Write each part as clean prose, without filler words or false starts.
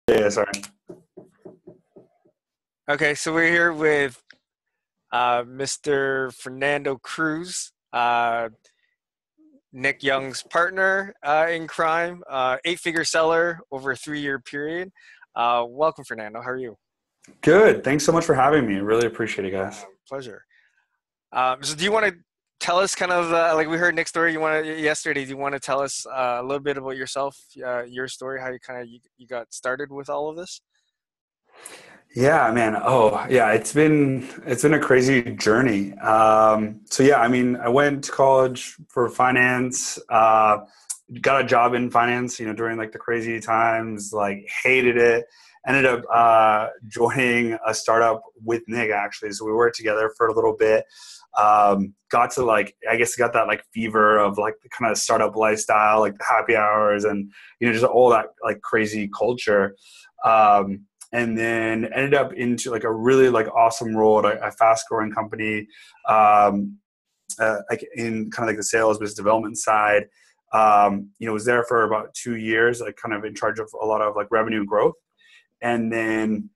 Yeah, sorry. Okay, so we're here with Mr. Fernando Cruz, Nick Young's partner in crime, eight-figure seller over a 3-year period. Welcome, Fernando. How are you? Good. Thanks so much for having me. Really appreciate it, guys. Pleasure. So do you want to tell us kind of, like we heard Nick's story yesterday, do you want to tell us a little bit about yourself, your story, how you got started with all of this? Yeah, man. Oh, yeah. It's been a crazy journey. So yeah, I mean, I went to college for finance. Got a job in finance, during like the crazy times. Like hated it. Ended up joining a startup with Nick actually. So we worked together for a little bit. Got to got that like fever of like the kind of startup lifestyle, like the happy hours and just all that like crazy culture. And then ended up into like a really like awesome role at a fast growing company, like in kind of like the sales business development side. Was there for about 2 years, like kind of in charge of a lot of like revenue growth. And then,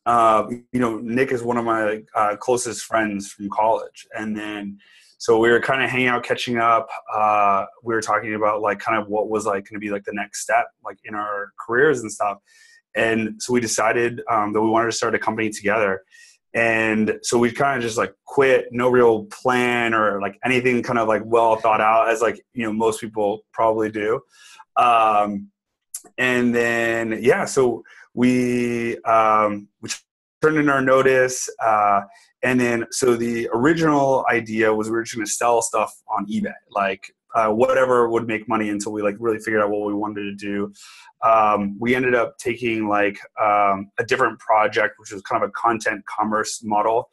Nick is one of my closest friends from college. And then, so we were kind of hanging out, catching up. We were talking about like kind of what was like going to be like the next step, like in our careers and stuff. And so we decided that we wanted to start a company together. And so we kind of just like quit, no real plan or like anything kind of like well thought out as like, most people probably do. And then, yeah, so we turned in our notice. And then, so the original idea was we were just going to sell stuff on eBay, like whatever would make money until we like really figured out what we wanted to do. We ended up taking like a different project, which was kind of a content commerce model.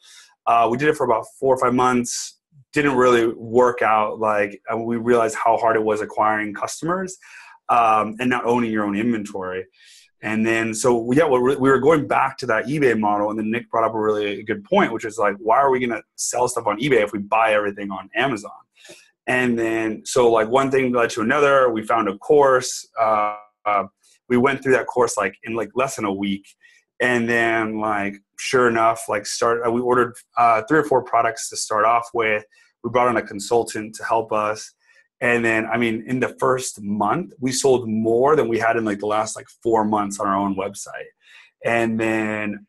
We did it for about 4 or 5 months. Didn't really work out. We realized how hard it was acquiring customers and not owning your own inventory. And then, so yeah, we were going back to that eBay model. And then Nick brought up a really good point, which is like, why are we going to sell stuff on eBay if we buy everything on Amazon? And then, so like one thing led to another. We found a course. We went through that course like in like less than a week. And then like, sure enough, like we ordered 3 or 4 products to start off with. We brought on a consultant to help us. And then, I mean, in the first month, we sold more than we had in like the last like 4 months on our own website. And then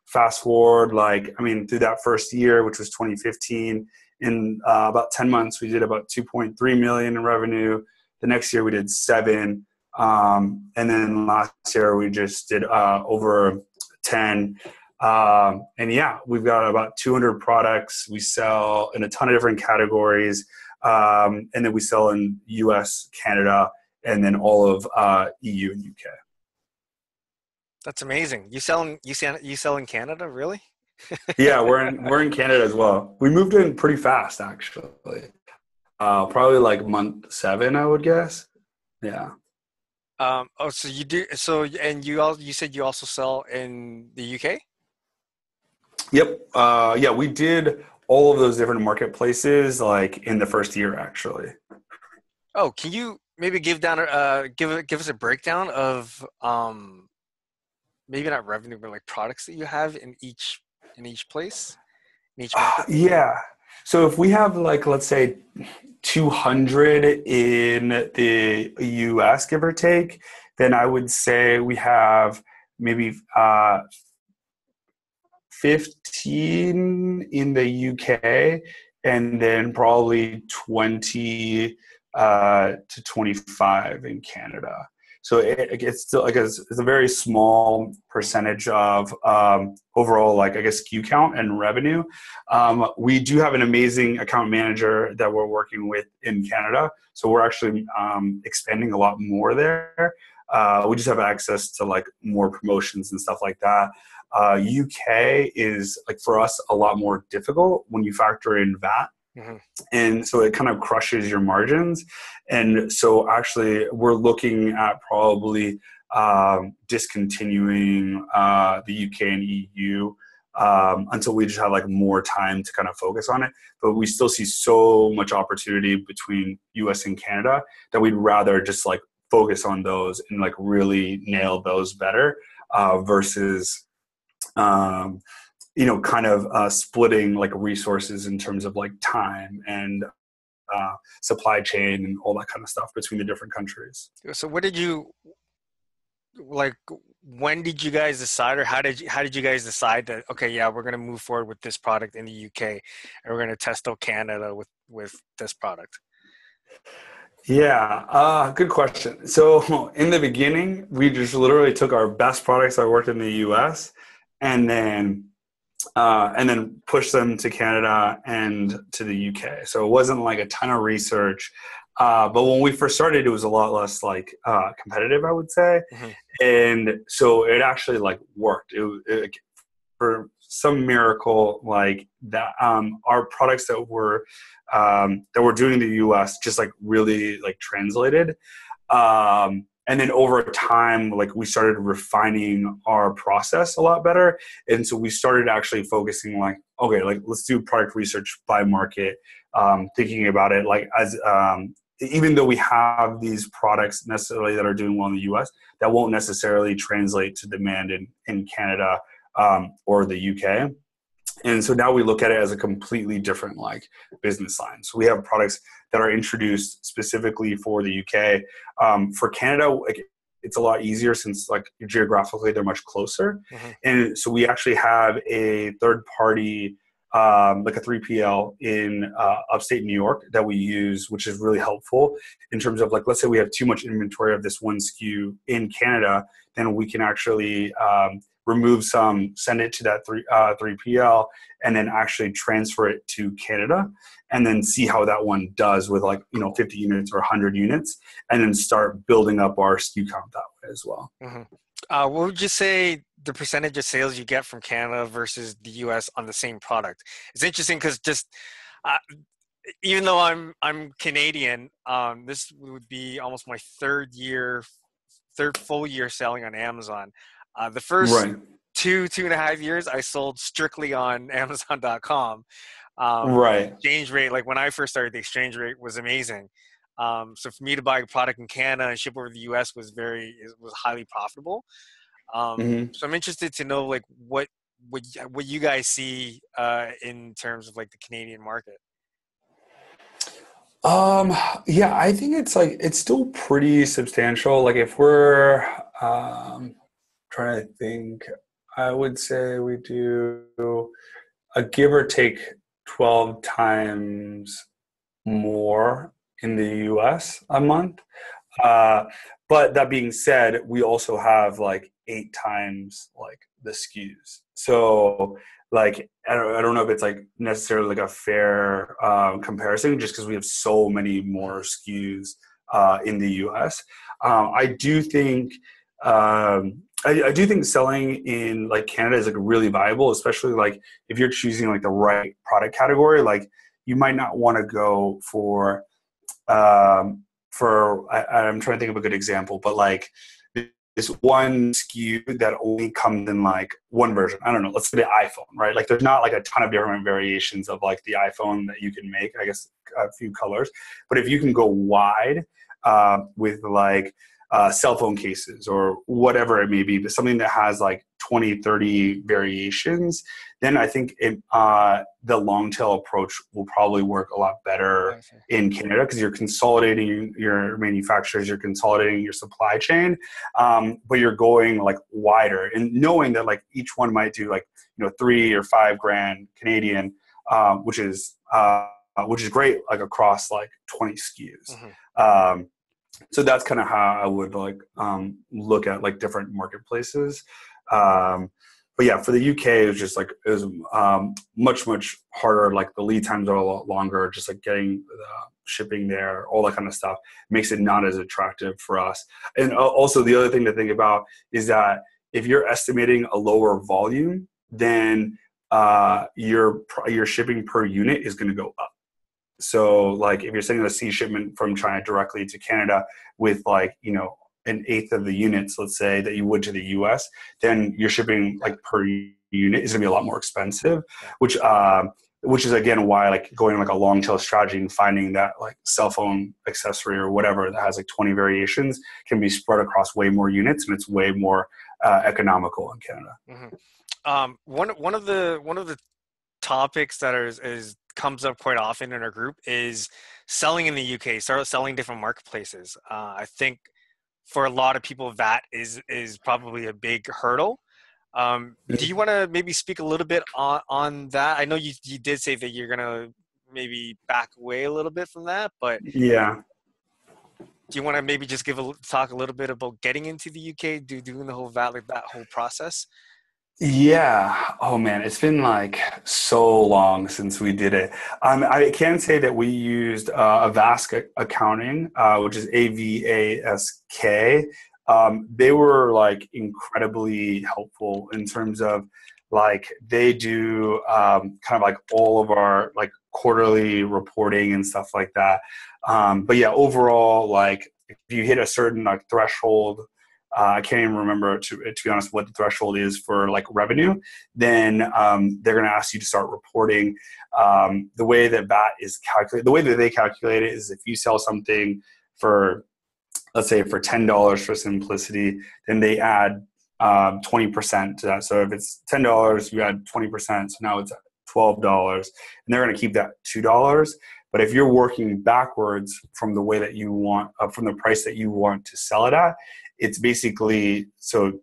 fast forward, through that first year, which was 2015, in about 10 months, we did about 2.3 million in revenue. The next year we did 7. And then last year we just did over 10. And yeah, we've got about 200 products. We sell in a ton of different categories. And then we sell in US, Canada, and then all of EU and UK. That's amazing. You sell in Canada, really? Yeah, we're in Canada as well. We moved in pretty fast, actually. Probably like month 7, I would guess. Yeah. So you do. So, and you said you also sell in the UK? Yep. Yeah, we did all of those different marketplaces like in the first year, actually. Oh, can you maybe give us a breakdown of maybe not revenue, but like products that you have in each place, in each market? Yeah. So if we have like, let's say 200 in the US, give or take, then I would say we have maybe 15 in the UK, and then probably 20 to 25 in Canada. So it's still like it's a very small percentage of overall, like I guess, SKU count and revenue. We do have an amazing account manager that we're working with in Canada, so we're actually expanding a lot more there. We just have access to like more promotions and stuff like that. UK is like for us a lot more difficult when you factor in VAT. Mm-hmm. And so it kind of crushes your margins. And so actually we're looking at probably discontinuing the UK and EU until we just have like more time to kind of focus on it. But we still see so much opportunity between US and Canada that we'd rather just like focus on those and like really nail those better versus kind of splitting like resources in terms of like time and supply chain and all that kind of stuff between the different countries. So what did you like? When did you guys decide, or how did you guys decide that, okay, yeah, we're gonna move forward with this product in the UK, and we're gonna test out Canada with this product? Yeah, good question. So in the beginning, we just literally took our best products that worked in the US and then push them to Canada and to the UK. So it wasn't like a ton of research. But when we first started, it was a lot less like competitive, I would say. Mm-hmm. And so it actually like worked. For some miracle like that, our products that we're doing in the US just like really like translated. And then over time, like we started refining our process a lot better. And so we started actually focusing like, okay, like let's do product research by market, thinking about it like as, even though we have these products necessarily that are doing well in the US, that won't necessarily translate to demand in Canada or the UK. And so now we look at it as a completely different like business line. So we have products that are introduced specifically for the UK. For Canada, like it's a lot easier since like geographically they're much closer. Mm-hmm. And so we actually have a third party, like a 3PL in upstate New York that we use, which is really helpful in terms of like, let's say we have too much inventory of this one SKU in Canada, then we can actually remove some, send it to that 3PL, and then actually transfer it to Canada, and then see how that one does with like 50 units or 100 units, and then start building up our SKU count that way as well. Mm-hmm. What would you say the percentage of sales you get from Canada versus the US on the same product? It's interesting because just even though I'm Canadian, this would be almost my third full year selling on Amazon. The first Right. 2.5 years, I sold strictly on Amazon.com. Right. Exchange rate, like when I first started, the exchange rate was amazing. So for me to buy a product in Canada and ship over to the US was highly profitable. Mm-hmm. So I'm interested to know like what you guys see in terms of like the Canadian market. Yeah, I think it's still pretty substantial. Like if we're trying to think, I would say we do a give or take 12 times more in the US a month. But that being said, we also have like 8 times like the SKUs. So like, I don't know if it's like necessarily like a fair comparison just because we have so many more SKUs in the US. I do think I do think selling in like Canada is like really viable, especially like if you're choosing like the right product category. Like you might not want to go for I'm trying to think of a good example, but like this one SKU that only comes in like one version. I don't know. Let's say the iPhone, right? Like there's not like a ton of different variations of like the iPhone that you can make. I guess a few colors, but if you can go wide with like cell phone cases or whatever it may be, but something that has like 20, 30 variations, then I think the long tail approach will probably work a lot better in Canada because you're consolidating your manufacturers, you're consolidating your supply chain, but you're going like wider and knowing that like each one might do like, $3 or $5 Canadian, which is great, like across like 20 SKUs. Mm-hmm. So that's kind of how I would like look at like different marketplaces. But yeah, for the UK, it was much harder. Like the lead times are a lot longer. Just like getting the shipping there, all that kind of stuff makes it not as attractive for us. And also the other thing to think about is that if you're estimating a lower volume, then your shipping per unit is going to go up. So like if you're sending a sea shipment from China directly to Canada with like, an eighth of the units, let's say, that you would to the US, then your shipping like per unit is gonna be a lot more expensive, which which is again why like going like a long tail strategy and finding that like cell phone accessory or whatever that has like 20 variations can be spread across way more units, and it's way more economical in Canada. One of the topics that is comes up quite often in our group is selling in the UK, start selling different marketplaces. I think for a lot of people that is probably a big hurdle. Do you want to maybe speak a little bit on that? I know you did say that you're gonna maybe back away a little bit from that, but Yeah. do you want to maybe just talk a little bit about getting into the UK, doing the whole that whole process? Yeah. Oh man, it's been like so long since we did it. I can say that we used Avask Accounting, which is AVASK. They were like incredibly helpful in terms of like they do kind of like all of our like quarterly reporting and stuff like that. But yeah, overall, like if you hit a certain like threshold, I can't even remember to be honest what the threshold is for like revenue, then they're going to ask you to start reporting. The way that is calculated, the way that they calculate it is if you sell something for, let's say for $10 for simplicity, then they add 20% to that. So if it's $10, you add 20%, so now it's $12, and they're going to keep that $2. But if you're working backwards from the way that you want, from the price that you want to sell it at, it's basically, so,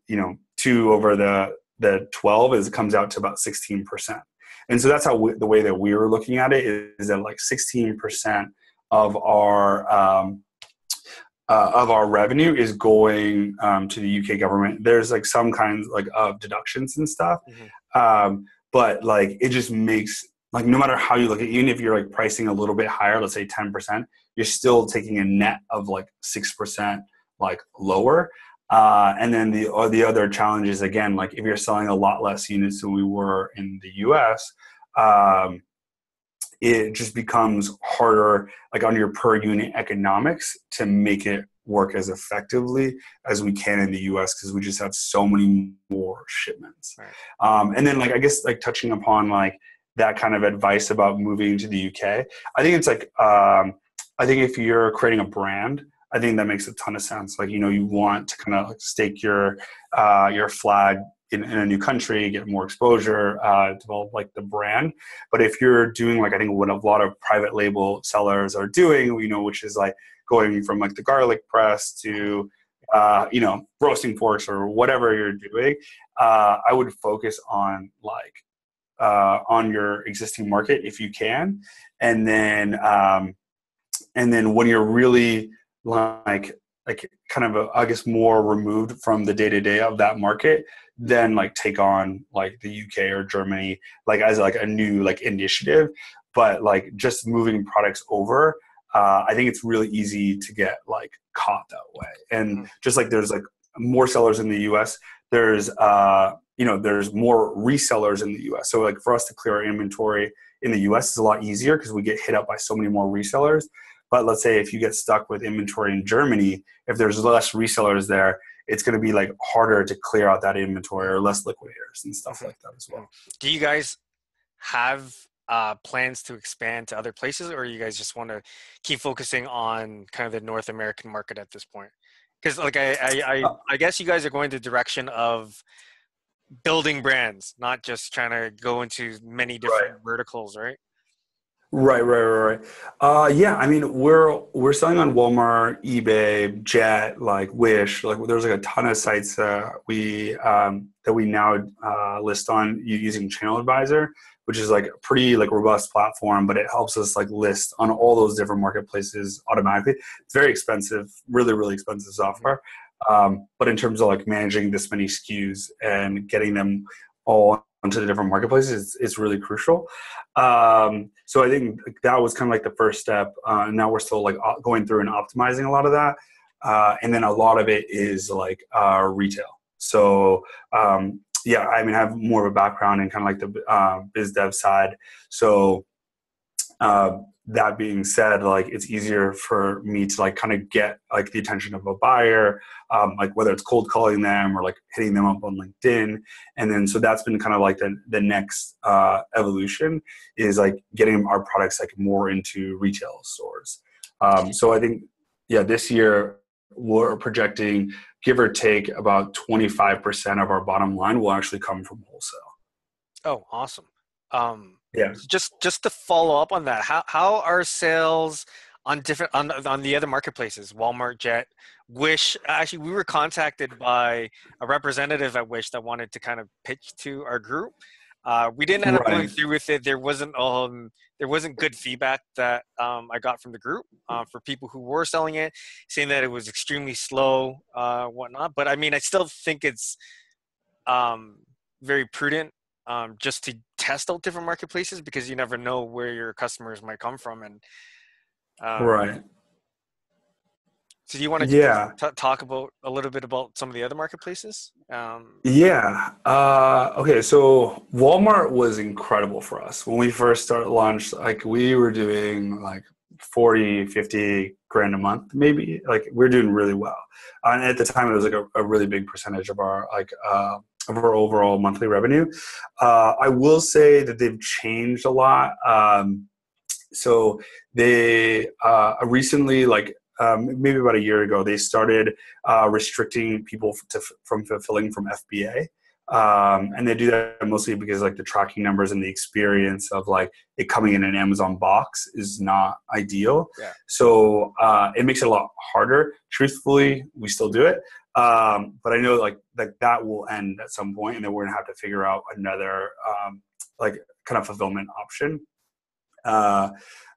2 over the 12 it comes out to about 16%. And so that's how the way that we were looking at it is that like 16% of our revenue is going to the UK government. There's like some kinds like of deductions and stuff. Mm-hmm. But like, it just makes, like, no matter how you look at it, even if you're like pricing a little bit higher, let's say 10%, you're still taking a net of like 6% like lower. And then the other challenge is, again, like if you're selling a lot less units than we were in the US, it just becomes harder like on your per unit economics to make it work as effectively as we can in the US, because we just have so many more shipments. Right. And then like, I guess like touching upon like that kind of advice about moving to the UK, I think it's like, I think if you're creating a brand, I think that makes a ton of sense. Like, you want to kind of like stake your flag in a new country, get more exposure, develop like the brand. But if you're doing like, I think what a lot of private label sellers are doing, which is like going from like the garlic press to, roasting forks or whatever you're doing, I would focus on like, on your existing market if you can. And then when you're really like kind of I guess more removed from the day-to-day of that market, then like take on like the UK or Germany like as like a new like initiative. But like just moving products over, I think it's really easy to get like caught that way. And just like there's like more sellers in the US, there's there's more resellers in the US. So like for us to clear our inventory in the US is a lot easier because we get hit up by so many more resellers. But let's say if you get stuck with inventory in Germany, if there's less resellers there, it's going to be like harder to clear out that inventory, or less liquidators and stuff like that as well. Do you guys have plans to expand to other places, or you guys just want to keep focusing on kind of the North American market at this point? Because like I guess you guys are going the direction of building brands, not just trying to go into many different verticals, right? Right. Yeah, I mean, we're selling on Walmart, eBay, Jet, like Wish. Like there's like a ton of sites we now list on using Channel Advisor, which is like a pretty like robust platform, but it helps us like list on all those different marketplaces automatically. It's very expensive, really, really expensive software. But in terms of like managing this many SKUs and getting them all onto the different marketplaces, it's really crucial. So I think that was kind of like the first step. And now we're still like going through and optimizing a lot of that. And then a lot of it is like retail. So yeah, I mean, I have more of a background in kind of like the biz dev side. So that being said, like it's easier for me to like kind of get like the attention of a buyer, like whether it's cold calling them or like hitting them up on LinkedIn. And then so that's been kind of like the next evolution is like getting our products like more into retail stores. So I think, yeah, this year we're projecting, give or take, about 25% of our bottom line will actually come from wholesale. Oh, awesome. Yeah. Just to follow up on that, how are sales on different on the other marketplaces, Walmart, Jet, Wish? Actually, we were contacted by a representative at Wish that wanted to kind of pitch to our group. We didn't end up going Right. through with it. There wasn't good feedback that I got from the group for people who were selling it, saying that it was extremely slow, whatnot. But I mean, I still think it's very prudent just to test out different marketplaces because you never know where your customers might come from. And Right. so do you want to Yeah. talk about a little bit about some of the other marketplaces? Yeah. Okay. So Walmart was incredible for us when we first started launched. Like we were doing like 40, 50 grand a month, maybe. Like we're doing really well. And at the time, it was like a really big percentage of our of our overall monthly revenue. I will say that they've changed a lot. So they recently, like maybe about a year ago, they started restricting people from fulfilling from FBA. And they do that mostly because like the tracking numbers and the experience of like it coming in an Amazon box is not ideal. Yeah. So it makes it a lot harder. Truthfully, we still do it. But I know like that will end at some point, and then we're gonna have to figure out another like kind of fulfillment option.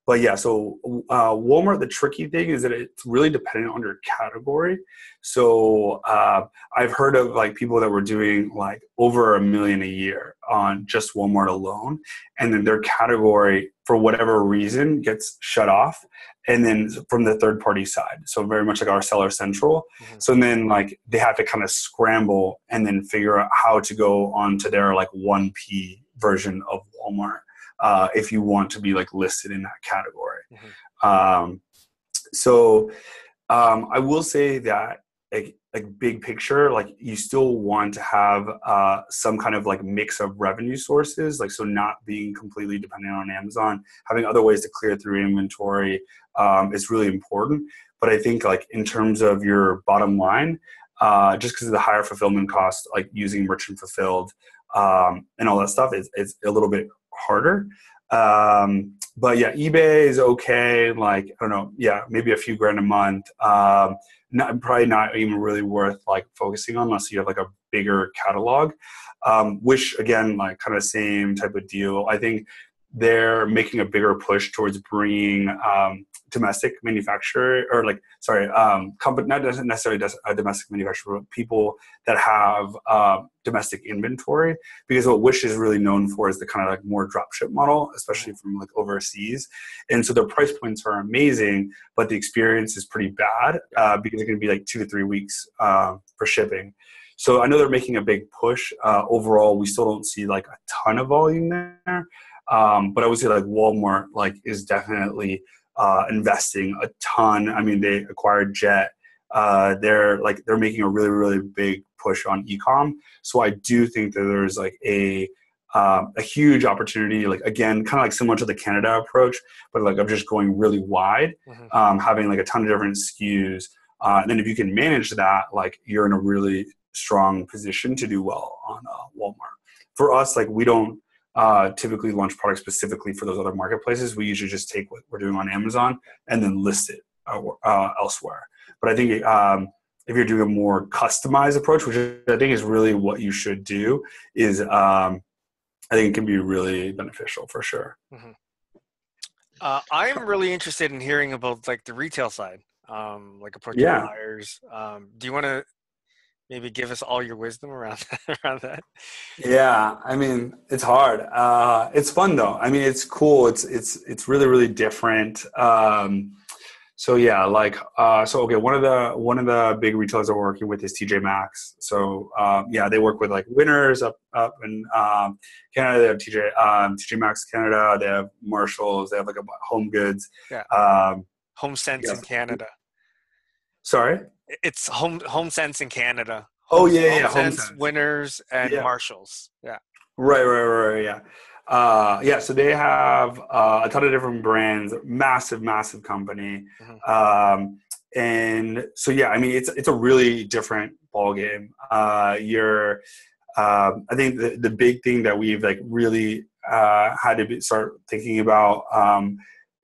But yeah, so Walmart, the tricky thing is that it's really dependent on your category. So I've heard of like people that were doing like over $1 million a year on just Walmart alone, and then their category for whatever reason gets shut off, and then from the third party side. So very much like our Seller Central. Mm-hmm. So then like they have to kind of scramble and then figure out how to go onto their like 1P version of Walmart. If you want to be like listed in that category. Mm-hmm. So I will say that like big picture, like you still want to have some kind of like mix of revenue sources, like so not being completely dependent on Amazon, having other ways to clear through inventory is really important. But I think like in terms of your bottom line, just because of the higher fulfillment cost, like using merchant fulfilled and all that stuff, it's a little bit harder. But yeah, eBay is okay. Like, I don't know. Yeah. Maybe a few grand a month. Probably not even really worth like focusing on unless you have like a bigger catalog. Which again, like kind of same type of deal. I think they're making a bigger push towards bringing, domestic manufacturer or like, sorry, company, not necessarily a domestic manufacturer, but people that have domestic inventory, because what Wish is really known for is the kind of like more dropship model, especially from like overseas. And so their price points are amazing, but the experience is pretty bad because it can be like 2 to 3 weeks for shipping. So I know they're making a big push. Overall, we still don't see like a ton of volume there. But I would say like Walmart like is definitely investing a ton. I mean, they acquired Jet. They're making a really, really big push on e-com. So I do think that there's like a huge opportunity, like again, kind of like similar to the Canada approach, but like of just going really wide, having like a ton of different SKUs. And then if you can manage that, like you're in a really strong position to do well on Walmart. For us, like we don't typically launch products specifically for those other marketplaces. We usually just take what we're doing on Amazon and then list it elsewhere. But I think if you're doing a more customized approach, which I think is really what you should do, is I think it can be really beneficial for sure. Mm-hmm. I'm really interested in hearing about like the retail side, like approaching buyers. Do you want to maybe give us all your wisdom around that? Yeah, I mean, it's hard. It's fun though. I mean, it's cool. It's really, really different. So yeah, okay, one of the big retailers that we're working with is TJ Maxx. So yeah, they work with like Winners up in Canada. They have TJ Maxx Canada. They have Marshalls. They have like a Home Goods. Yeah. Um, Home Sense in yes. Canada. Sorry. It's Home Sense in Canada. Oh yeah, Home yeah, Home Sense, Sense. Winners, and Yeah. Marshalls. Yeah. Right, yeah. Yeah, so they have a ton of different brands, massive company. Hmm. And so, yeah, I mean, it's a really different ball game. I think the big thing that we've like really had to start thinking about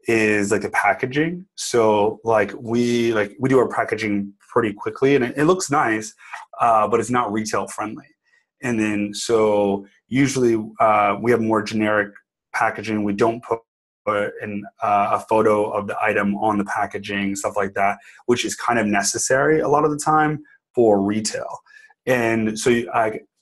is like the packaging. So we do our packaging pretty quickly, and it looks nice, but it's not retail friendly. And then so usually we have more generic packaging. We don't put a photo of the item on the packaging, stuff like that, which is kind of necessary a lot of the time for retail. And so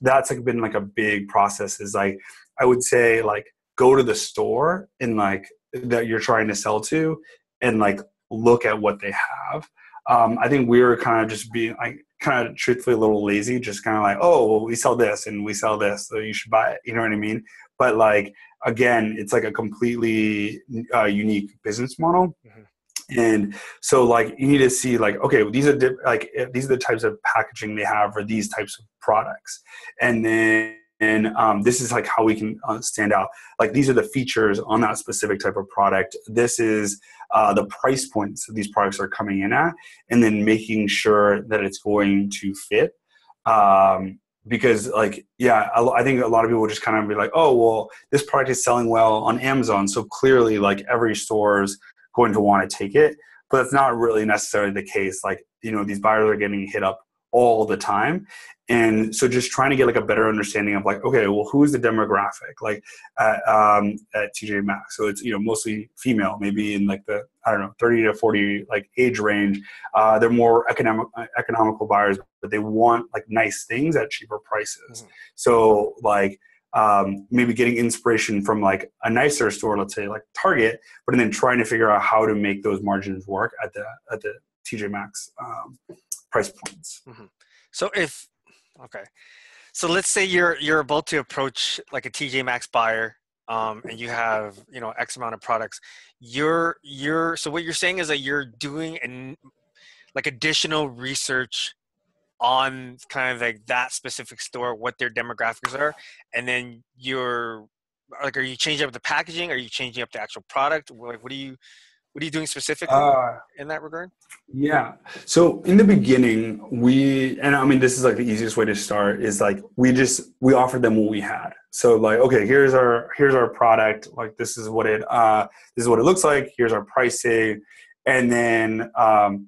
that's like been like a big process. Is like I would say like go to the store and like that you're trying to sell to, and like look at what they have. I think we were kind of just being like kind of truthfully a little lazy, just kind of like, oh, well, we sell this and we sell this, so you should buy it. You know what I mean? But like again, it's like a completely unique business model. Hmm. And so like you need to see like, okay, these are these are the types of packaging they have for these types of products. And then this is like how we can stand out. Like these are the features on that specific type of product. This is the price points that these products are coming in at, and then making sure that it's going to fit. Because like, yeah, I think a lot of people just kind of be like, oh, well, this product is selling well on Amazon, so clearly like every store's going to want to take it. But that's not really necessarily the case. Like, you know, these buyers are getting hit up all the time. And so just trying to get like a better understanding of like, okay, well, who's the demographic like at TJ Maxx? So it's, you know, mostly female, maybe in like the, I don't know, 30 to 40 like age range. They're more economical buyers, but they want like nice things at cheaper prices. Hmm. So like maybe getting inspiration from like a nicer store, let's say like Target, but then trying to figure out how to make those margins work at the TJ Maxx price points. Hmm. So okay, so let's say you're about to approach like a TJ Maxx buyer, and you have, you know, X amount of products. So what you're saying is that you're doing like additional research on kind of like that specific store, what their demographics are, and then are you changing up the packaging? Are you changing up the actual product? Like, what are you doing specifically Uh, in that regard? Yeah. So in the beginning, and I mean, this is like the easiest way to start is like, we offered them what we had. So like, okay, here's our product. Like, this is what it looks like. Here's our pricing. And then,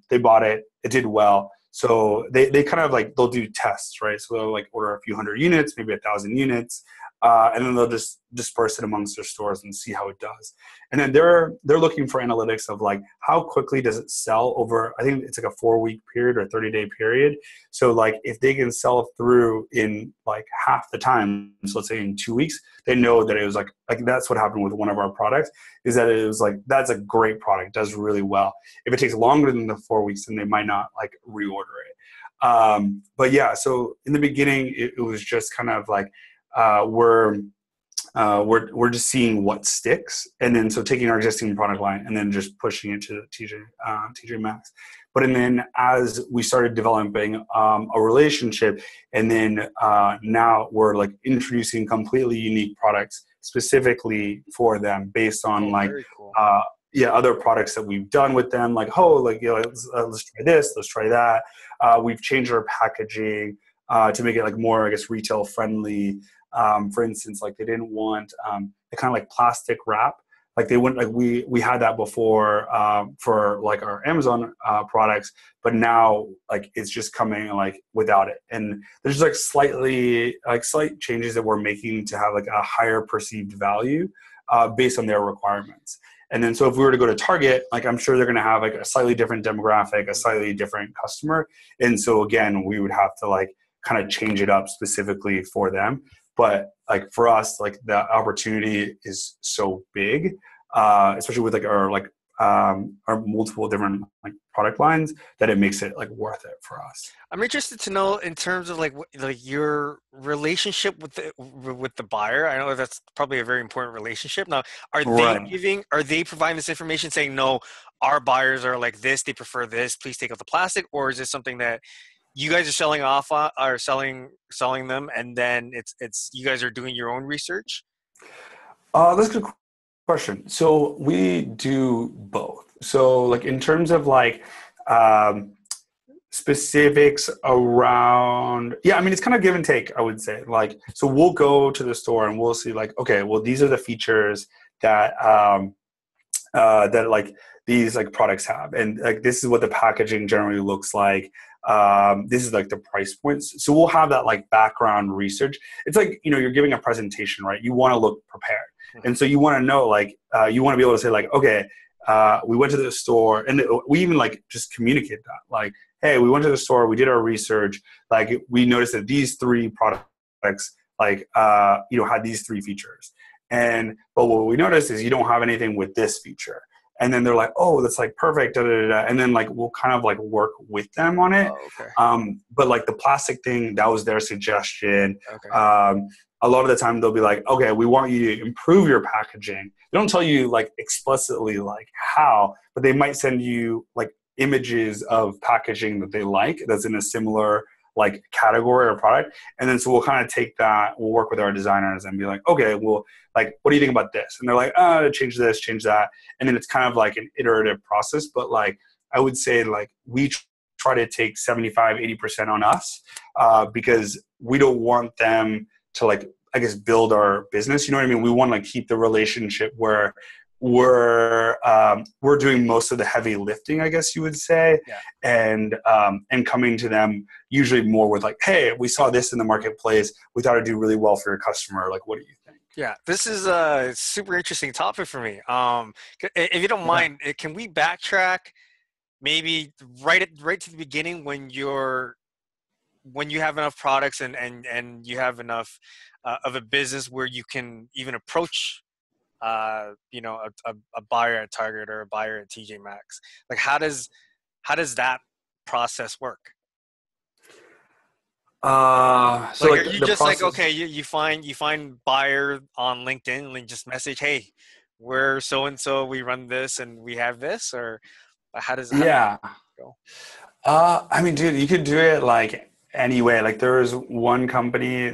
they bought it. It did well. So they kind of like, they'll do tests, right? So they'll like order a few hundred units, maybe 1,000 units. And then they'll just disperse it amongst their stores and see how it does. And then they're looking for analytics of like how quickly does it sell over, I think it's like a 4-week period or 30-day period. So like if they can sell through in like half the time, so let's say in 2 weeks, they know that it was like that's what happened with one of our products, is that it was like, that's a great product, does really well. If it takes longer than the 4 weeks, then they might not like reorder it. But yeah, so in the beginning, it was just kind of like, we're just seeing what sticks, and then so taking our existing product line and then just pushing it to TJ Maxx. But and then as we started developing a relationship, and then now we're like introducing completely unique products specifically for them based on Very cool. other products that we've done with them. Like, oh, like, you know, let's try this, let's try that. We've changed our packaging to make it like more, I guess, retail friendly. For instance, like they didn't want the kind of like plastic wrap. Like they wouldn't, like we had that before for like our Amazon products, but now like it's just coming like without it. And there's like slight changes that we're making to have like a higher perceived value based on their requirements. And then so if we were to go to Target, like I'm sure they're going to have like a slightly different demographic, a slightly different customer. And so again, we would have to like kind of change it up specifically for them. But like for us, like the opportunity is so big, especially with like our like our multiple different like product lines, that it makes it like worth it for us. I'm interested to know in terms of like your relationship with the buyer. I know that's probably a very important relationship. Now, Right. are they providing this information saying, no, our buyers are like this, they prefer this, please take out the plastic, or is it something that you guys are selling off on, are selling them, and then it's you guys are doing your own research? That's a good question. So we do both. So like in terms of like um, specifics around, yeah, I mean it's kind of give and take, I would say. Like, so we'll go to the store and we'll see like, okay, well these are the features that that like these like products have, and like this is what the packaging generally looks like. This is like the price points. So we'll have that like background research. It's like, you know, you're giving a presentation, right? You want to look prepared. And so you want to know, like, you want to be able to say like, okay, we went to the store, and we even like just communicate that, like, hey, we went to the store, we did our research, like we noticed that these three products, like, you know, had these three features. But what we noticed is you don't have anything with this feature. And then they're like, oh, that's like perfect, da, da, da, da. And then like we'll kind of like work with them on it. Oh, okay. But like the plastic thing, that was their suggestion. Okay. A lot of the time they'll be like, okay, we want you to improve your packaging. They don't tell you like explicitly like how, but they might send you like images of packaging that they like that's in a similar like category or product. And then so we'll kind of take that, we'll work with our designers and be like, okay, well, like, what do you think about this? And they're like, change this, change that. And then it's kind of like an iterative process. But like, I would say like we try to take 75-80% on us because we don't want them to like, I guess, build our business. You know what I mean? We want to like keep the relationship where we're doing most of the heavy lifting, I guess you would say. Yeah. And coming to them usually more with like, hey, we saw this in the marketplace, we thought it'd do really well for your customer, like what do you think? Yeah, this is a super interesting topic for me. If you don't mind, can we backtrack maybe right to the beginning when you have enough products and you have enough of a business where you can even approach you know, a buyer at Target or a buyer at TJ Maxx? Like how does that process work? So Like, like are you the just like, process. okay, you find buyer on LinkedIn and just message, hey, we're so and so, we run this and we have this, or how does it Yeah. go? I mean, dude, you could do it like anyway. Like there was one company,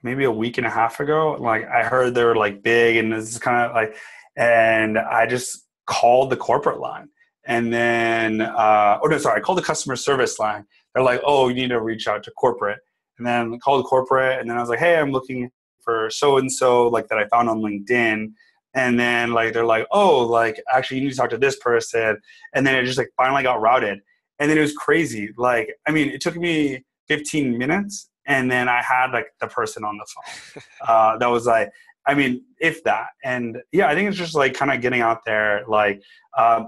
maybe a week and a half ago. Like I heard they were like big, and this is kind of like, and I just called the corporate line, and then, oh no, sorry, I called the customer service line. They're like, oh, you need to reach out to corporate, and then I called corporate, and then I was like, hey, I'm looking for so and so, like that I found on LinkedIn. And then like they're like, oh, like actually you need to talk to this person, and then it just like finally got routed. And then it was crazy. Like, I mean, it took me 15 minutes, and then I had like the person on the phone. That was like, I mean, if that. And yeah, I think it's just like kind of getting out there, like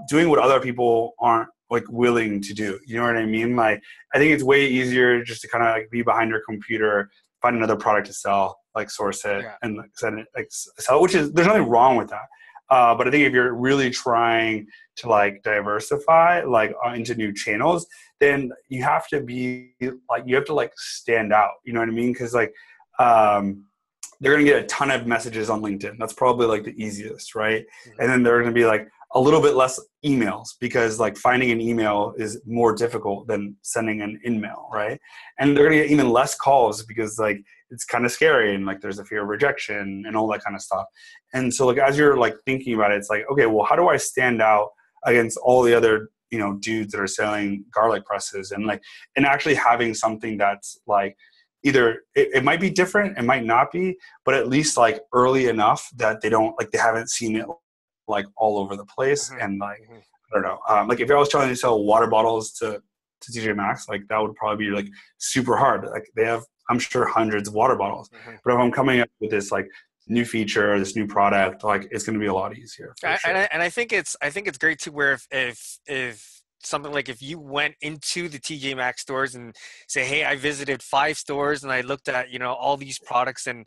doing what other people aren't like willing to do. You know what I mean? Like, I think it's way easier just to kind of like be behind your computer, find another product to sell, like source it Yeah. and like send it, like sell, which is, there's nothing wrong with that. But I think if you're really trying to like diversify like into new channels, then you have to be like, you have to like stand out. You know what I mean? Because like they're going to get a ton of messages on LinkedIn. That's probably like the easiest, right? Mm-hmm. And then they're going to be like a little bit less emails, because like finding an email is more difficult than sending an in-mail, right? And they're going to get even less calls because like it's kind of scary, and like there's a fear of rejection and all that kind of stuff. And so like as you're like thinking about it, it's like, okay, well, how do I stand out against all the other, you know, dudes that are selling garlic presses, and like, and actually having something that's like either it might be different, it might not be, but at least like early enough that they don't like, they haven't seen it like all over the place. Mm-hmm. And like, Mm-hmm. I don't know, like if I was trying to sell water bottles to TJ Maxx, like that would probably be like super hard. Like they have, I'm sure, hundreds of water bottles. Mm-hmm. But if I'm coming up with this like new feature, this new product, like it's going to be a lot easier for sure. And I think it's great too, where if something like, if you went into the TJ Maxx stores and say, hey, I visited 5 stores and I looked at, you know, all these products, and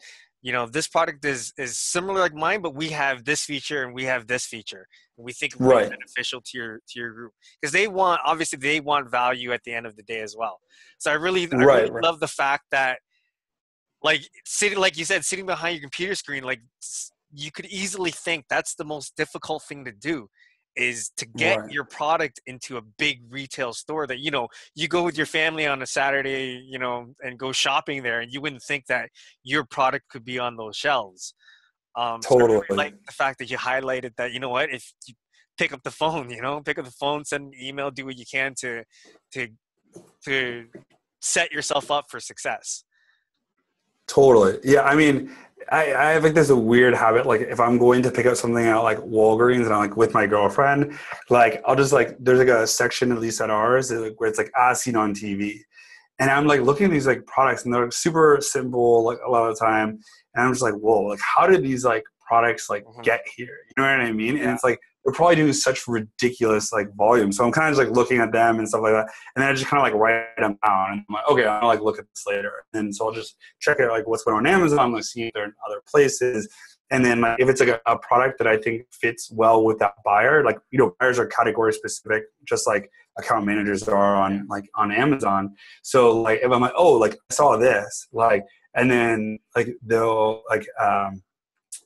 this product is similar like mine, but we have this feature and we have this feature, and we think it would be Right. beneficial to your group, because they want value at the end of the day as well. So I really Right. Right. love the fact that, like, like you said, sitting behind your computer screen, like, you could easily think that's the most difficult thing to do, is to get Right. your product into a big retail store that, you go with your family on a Saturday, and go shopping there, and you wouldn't think that your product could be on those shelves. So I really Totally. like the fact that you highlighted that, what, if you pick up the phone, pick up the phone, send an email, do what you can to to set yourself up for success. Totally. Yeah. I mean, I have like this weird habit. Like if I'm going to pick up something at like Walgreens and I'm like with my girlfriend, like I'll just like, there's like a section, at least at ours, where it's like as seen on TV. And I'm like looking at these like products and they're super simple, like a lot of the time. And I'm just like, whoa, like how did these like products like Hmm. get here? You know what I mean? And Yeah. it's like, they're probably doing such ridiculous like volume. So I'm kind of just like looking at them and stuff like that. And then I just kind of like write them down and I'm like, okay, I'll like look at this later. And so I'll just check out like what's going on Amazon, like see if they're in other places. And then like if it's like a product that I think fits well with that buyer, like, buyers are category specific, just like account managers are on like on Amazon. So like if I'm like, oh, like I saw this, like, and then like they'll like,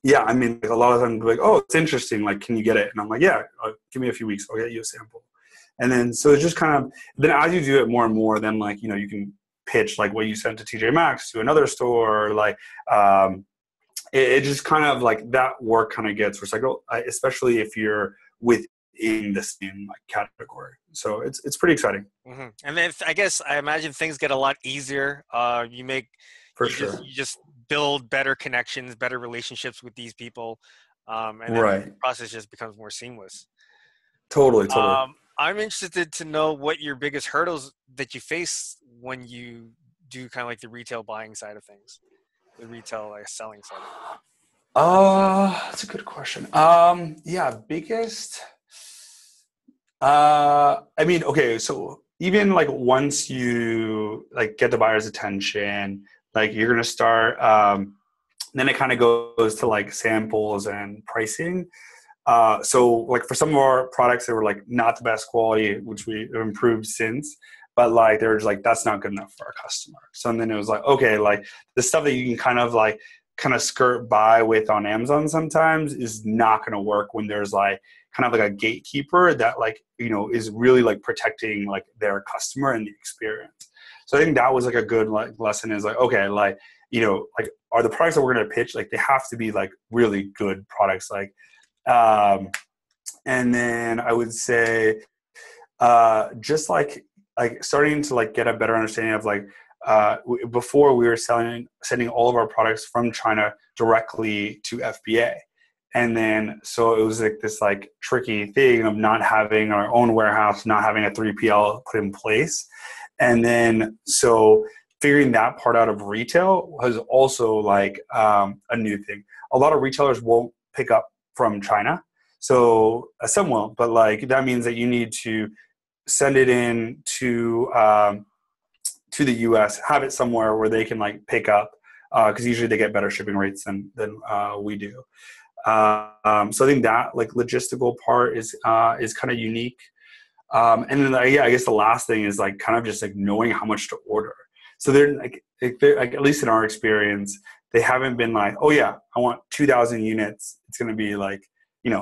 yeah, I mean, like a lot of them like, oh, it's interesting. Like, can you get it? And I'm like, yeah, give me a few weeks. I'll get you a sample. And then, so it's just kind of, then as you do it more and more, then like, you can pitch like what you sent to TJ Maxx to another store. Like, it just kind of like that work kind of gets recycled, especially if you're within the same like category. So it's pretty exciting. Hmm. And then I guess I imagine things get a lot easier. For sure. You just build better connections, better relationships with these people, and then the Right. process just becomes more seamless. Totally. Totally. I'm interested to know what your biggest hurdles that you face when you do kind of like the retail buying side of things, the retail like selling side of things. That's a good question. Yeah, biggest. I mean, okay, so even like once you like get the buyer's attention, like you're gonna start. Then it kind of goes to like samples and pricing. So like for some of our products, they were like not the best quality, which we have improved since. But like they were just like that's not good enough for our customer. So then it was like okay, like the stuff that you can kind of skirt by with on Amazon sometimes is not going to work when there's like kind of like a gatekeeper that like is really like protecting like their customer and the experience. So I think that was like a good like lesson is like okay, like like are the products that we're going to pitch like they have to be like really good products like and then I would say just like starting to like get a better understanding of like before we were sending all of our products from China directly to FBA. And then so it was like this like tricky thing of not having our own warehouse, not having a 3PL put in place. And then so figuring that part out of retail was also like a new thing. A lot of retailers won't pick up from China. So some won't, but like that means that you need to send it in to the US, have it somewhere where they can like pick up because usually they get better shipping rates than we do. So I think that like logistical part is kind of unique. And then yeah, I guess the last thing is like kind of just like knowing how much to order. So they're like at least in our experience, they haven't been like, oh yeah, I want 2,000 units. It's going to be like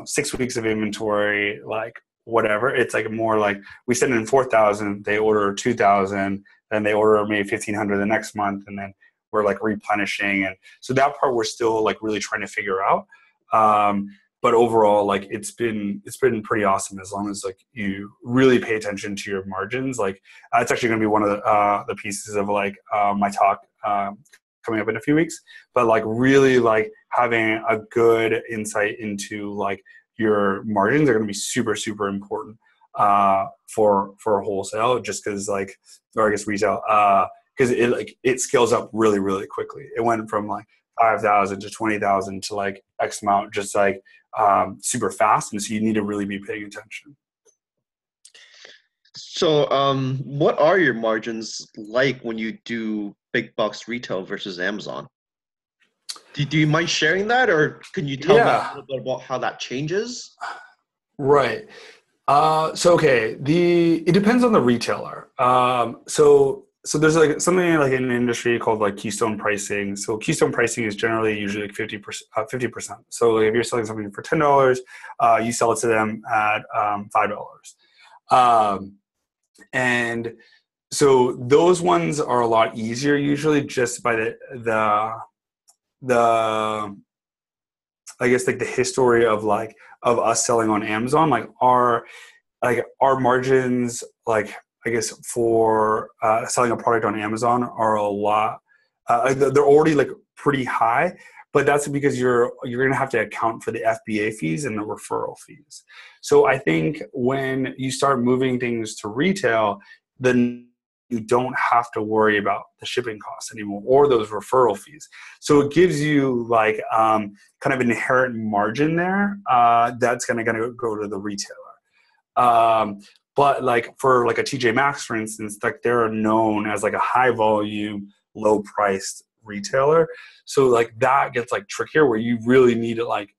6 weeks of inventory, like whatever. It's like more like we send in 4,000, they order 2,000, then they order maybe 1,500 the next month, and then we're like replenishing. And so that part we're still like really trying to figure out. But overall, like it's been pretty awesome as long as like you really pay attention to your margins. Like it's actually going to be one of the pieces of like my talk coming up in a few weeks. But like really like having a good insight into like your margins are going to be super super important for wholesale, just because like or I guess retail because it scales up really really quickly. It went from like 5,000 to 20,000 to like X amount, just like super fast, and so you need to really be paying attention. So, what are your margins like when you do big box retail versus Amazon? Do you mind sharing that, or can you tell me a little bit about how that changes? Right. It depends on the retailer. So there's like something like in an industry called like keystone pricing. So keystone pricing is generally usually like 50%. 50%. So like if you're selling something for $10, you sell it to them at $5. And so those ones are a lot easier usually just by the I guess like the history of us selling on Amazon, like our margins, like I guess for selling a product on Amazon are a lot. They're already like pretty high, but that's because you're going to have to account for the FBA fees and the referral fees. So I think when you start moving things to retail, then you don't have to worry about the shipping costs anymore or those referral fees. So it gives you like kind of an inherent margin there that's going to go to the retailer. But like for like a TJ Maxx, for instance, like they're known as like a high volume, low priced retailer. So like that gets like trickier where you really need to like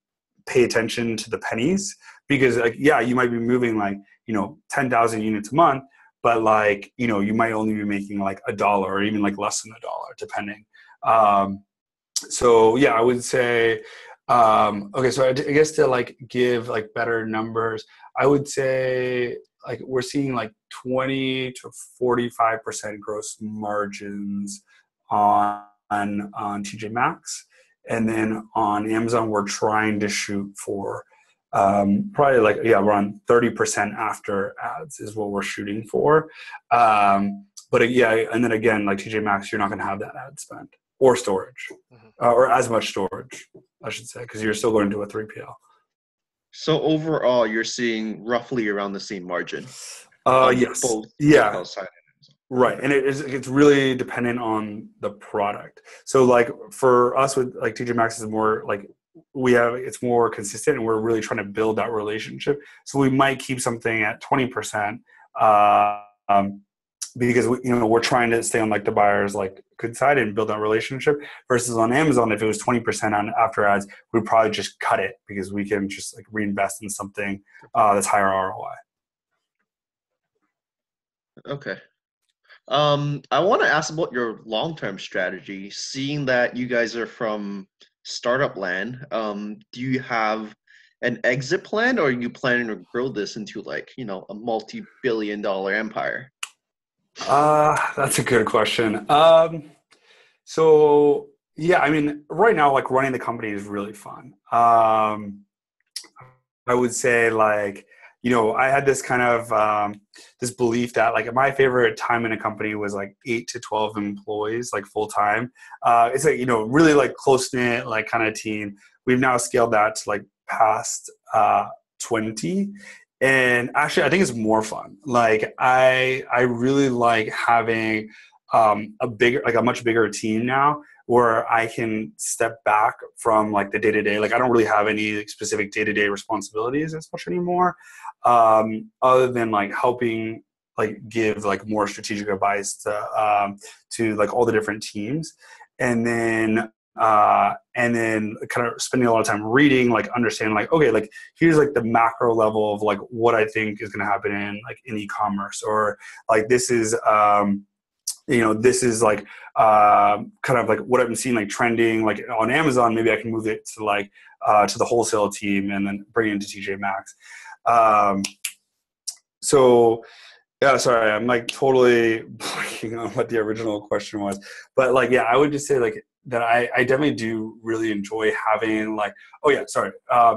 pay attention to the pennies because like, yeah, you might be moving like, 10,000 units a month, but like, you might only be making like $1 or even like less than $1 depending. So yeah, I would say, okay, so I guess to like give like better numbers, I would say like we're seeing like 20 to 45% gross margins on TJ Maxx. And then on Amazon, we're trying to shoot for probably like, we're on 30% after ads is what we're shooting for. But yeah, and then again, like TJ Maxx, you're not going to have that ad spend or storage or as much storage, I should say, because you're still going to a 3PL. So overall, you're seeing roughly around the same margin. Yes. Both yeah. Right. And it's really dependent on the product. So like for us with like TJ Maxx is more like it's more consistent and we're really trying to build that relationship. So we might keep something at 20%. Because we're trying to stay on like the buyer's like good side and build that relationship versus on Amazon, if it was 20% on after ads, we'd probably just cut it because we can just like reinvest in something that's higher ROI. Okay. I want to ask about your long-term strategy. Seeing that you guys are from startup land, do you have an exit plan or are you planning to grow this into like, a multi-billion-dollar empire? That's a good question. So yeah, I mean, right now, like running the company is really fun. I would say like, I had this kind of this belief that like my favorite time in a company was like 8 to 12 employees, like full time. It's like, really like close knit, like kind of team. We've now scaled that to like past 20. And actually, I think it's more fun. Like I really like having a much bigger team now, where I can step back from like the day to day. Like I don't really have any specific day to day responsibilities as much anymore, other than like helping like give like more strategic advice to like all the different teams, and then kind of spending a lot of time reading, like understanding like, okay, like here's like the macro level of like what I think is going to happen in e-commerce, or like this is this is like kind of like what I'm seeing like trending like on Amazon. Maybe I can move it to like to the wholesale team and then bring it into TJ Maxx. So yeah, sorry, I'm like totally blanking on what the original question was, but like, yeah, I would just say like that I definitely do really enjoy having like,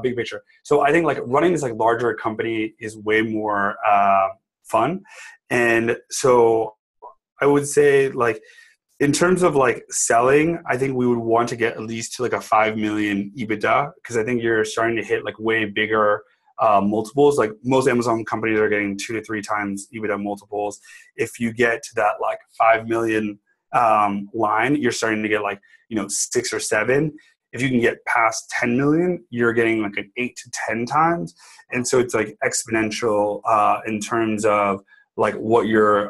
big picture. So I think like running this like larger company is way more fun. And so I would say like in terms of like selling, I think we would want to get at least to like a 5 million EBITDA, because I think you're starting to hit like way bigger multiples. Like most Amazon companies are getting 2 to 3 times EBITDA multiples. If you get to that like 5 million line, you're starting to get like 6 or 7. If you can get past 10 million, you're getting like an 8 to 10 times. And so it's like exponential in terms of like what your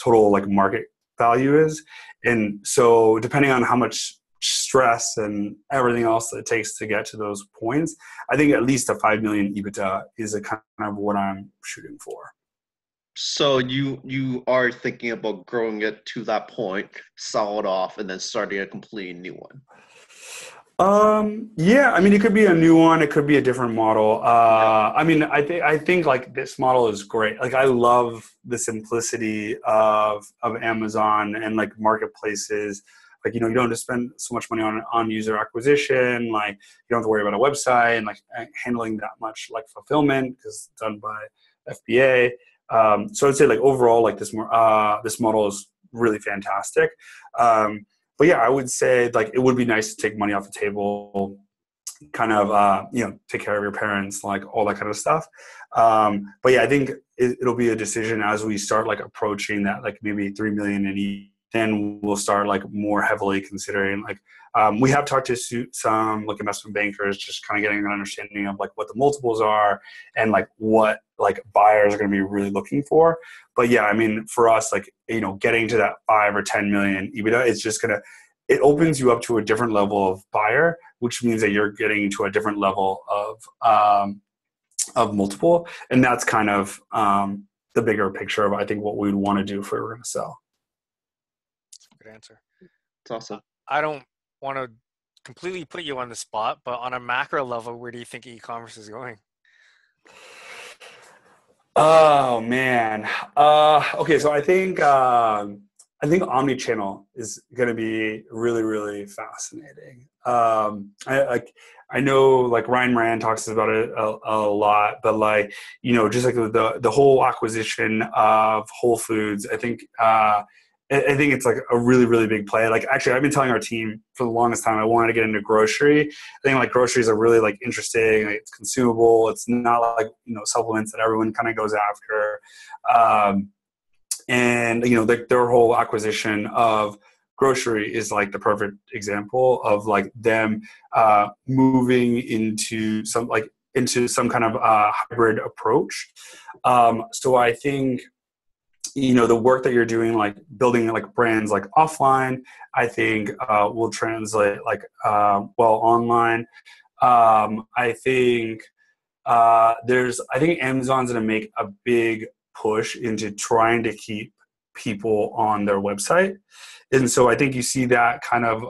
total like market value is. And so depending on how much stress and everything else that it takes to get to those points, I think at least a 5 million EBITDA is a kind of what I'm shooting for. So you are thinking about growing it to that point, sell it off, and then starting a completely new one. Yeah, I mean, it could be a new one. It could be a different model. I mean, I think like this model is great. Like, I love the simplicity of Amazon and like marketplaces. Like, you don't have to spend so much money on user acquisition. Like, you don't have to worry about a website and like handling that much like fulfillment because it's done by FBA. So I'd say like overall, like this model is really fantastic. But yeah, I would say like it would be nice to take money off the table, kind of take care of your parents, like all that kind of stuff. But yeah, I think it'll be a decision as we start like approaching that like maybe 3 million in each. Then we'll start like more heavily considering like we have talked to some like investment bankers, just kind of getting an understanding of like what the multiples are and like what like buyers are going to be really looking for. But yeah, I mean, for us, like, getting to that 5 or 10 million EBITDA, it's just it opens you up to a different level of buyer, which means that you're getting to a different level of multiple. And that's kind of the bigger picture of, I think, what we would want to do if we were going to sell. Good answer. It's awesome. I don't want to completely put you on the spot, but on a macro level, where do you think e-commerce is going? Oh man. Okay, so I think omni-channel is going to be really, really fascinating. I know like Ryan Moran talks about it a lot, but like, just like the whole acquisition of Whole Foods, I think it's like a really, really big play. Like, actually, I've been telling our team for the longest time I wanted to get into grocery. I think like groceries are really like interesting. Like, it's consumable. It's not like supplements that everyone kind of goes after. And their whole acquisition of grocery is like the perfect example of like them moving into some kind of hybrid approach. So I think the work that you're doing, like building like brands like offline, I think will translate like well online. I think Amazon's going to make a big push into trying to keep people on their website. And so I think you see that kind of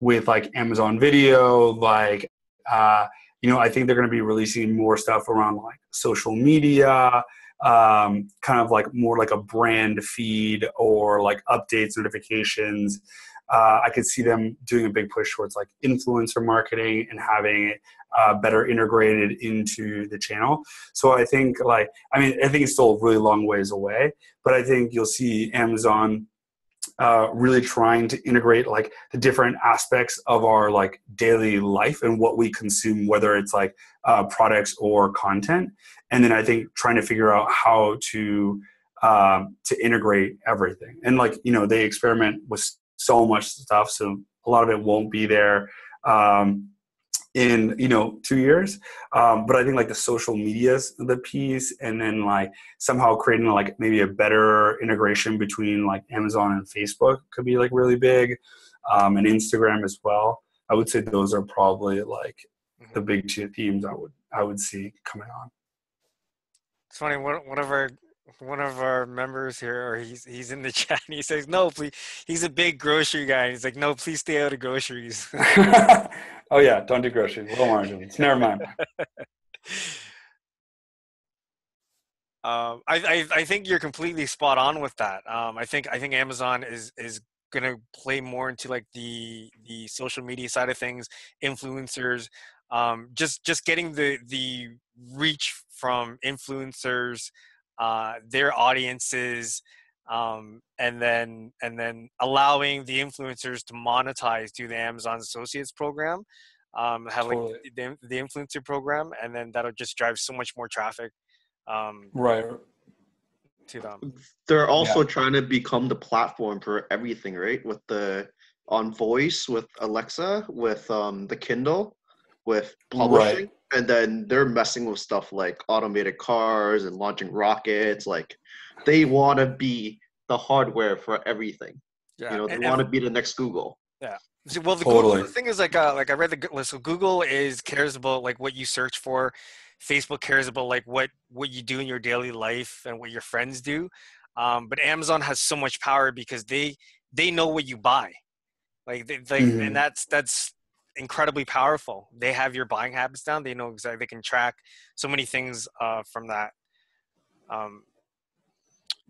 with like Amazon Video, like, I think they're going to be releasing more stuff around like social media, kind of like more like a brand feed or like updates, notifications. I could see them doing a big push towards like influencer marketing and having it better integrated into the channel. So I think I think it's still a really long ways away, but I think you'll see Amazon really trying to integrate like the different aspects of our like daily life and what we consume, whether it's like products or content. And then I think trying to figure out how to integrate everything. And like, they experiment with so much stuff, so a lot of it won't be there in 2 years. But I think like the social media is the piece, and then like somehow creating like maybe a better integration between like Amazon and Facebook could be like really big, and Instagram as well. I would say those are probably like the big two themes I would see coming on. It's funny. One of our members here, or he's in the chat, and he says, "No, please." He's a big grocery guy. He's like, "No, please stay out of groceries." Oh yeah, don't do groceries. Low margins. Never mind. I think you're completely spot on with that. I think Amazon is going to play more into like the social media side of things, influencers, just getting the reach from influencers, their audiences, and then allowing the influencers to monetize through the Amazon Associates program, have like the influencer program, and then that'll just drive so much more traffic. Right. To them. They're also trying to become the platform for everything, right? With on voice, with Alexa, with the Kindle, with publishing. Right. And then they're messing with stuff like automated cars and launching rockets. Like, they want to be the hardware for everything. Yeah. They want to be the next Google. Yeah. Well, Totally. the thing is like I read so Google cares about like what you search for. Facebook cares about like what you do in your daily life and what your friends do. But Amazon has so much power because they know what you buy. And Hmm. that's incredibly powerful. They have your buying habits down. They know exactly. They can track so many things from that. Um,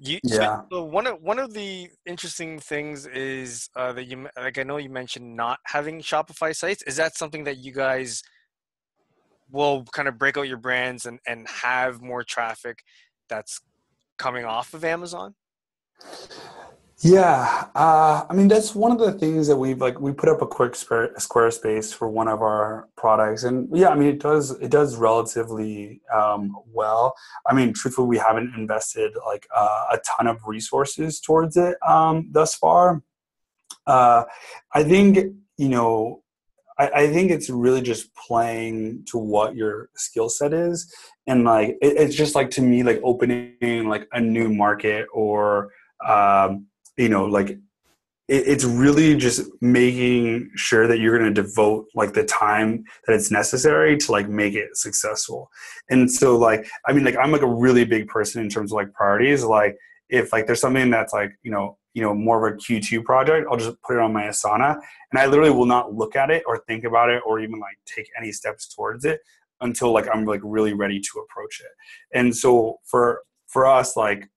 Yeah. so one of the interesting things is that I know you mentioned not having Shopify sites. Is that something that you guys will kind of break out your brands and have more traffic that's coming off of Amazon? Yeah, I mean that's one of the things that we put up a quick Squarespace for one of our products, and yeah, I mean it does relatively well. I mean, truthfully, we haven't invested like a ton of resources towards it thus far. Uh, I think you know I think it's really just playing to what your skill set is, and like it's just like to me like opening like a new market or like it's really just making sure that you're going to devote like the time that it's necessary to like make it successful. And so like I mean like I'm like a really big person in terms of like priorities. Like if like there's something that's like more of a Q2 project, I'll just put it on my Asana, and I literally will not look at it or think about it or even like take any steps towards it until like I'm like really ready to approach it. And so for us like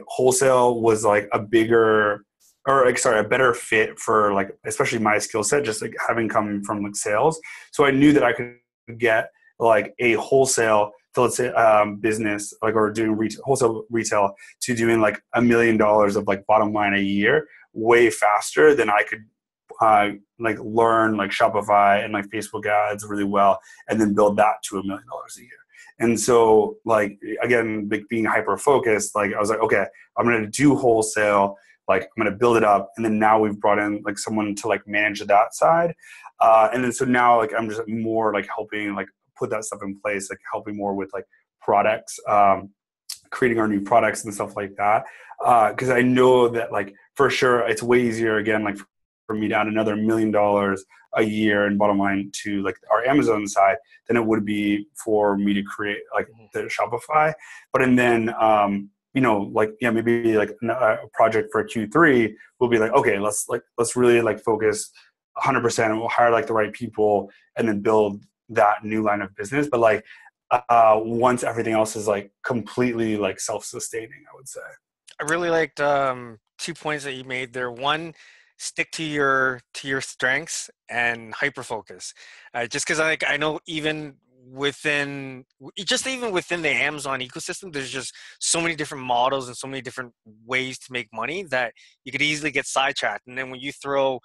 wholesale was like a bigger or like sorry a better fit for like especially my skill set, just like having come from like sales. So I knew that I could get like a wholesale to let's say business like or doing wholesale retail to doing like $1 million of like bottom line a year way faster than I could like learn like Shopify and like Facebook ads really well and then build that to $1 million a year. And so like again being hyper focused, like I was like okay, I'm going to do wholesale, like I'm going to build it up, and then now we've brought in like someone to like manage that side, and then so now like I'm just more like helping like put that stuff in place, like helping more with like products, creating our new products and stuff like that, because I know that like for sure it's way easier again like for me to add another $1 million a year in bottom line to like our Amazon side than it would be for me to create like the Shopify. But and then like yeah, maybe like a project for Q3 will be like okay, let's really like focus 100% and we'll hire like the right people and then build that new line of business. But like once everything else is like completely like self-sustaining, I would say. I really liked 2 points that you made there. One, stick to your strengths and hyper focus. Just because I know even within the Amazon ecosystem, there's just so many different models and so many different ways to make money that you could easily get sidetracked. And then when you throw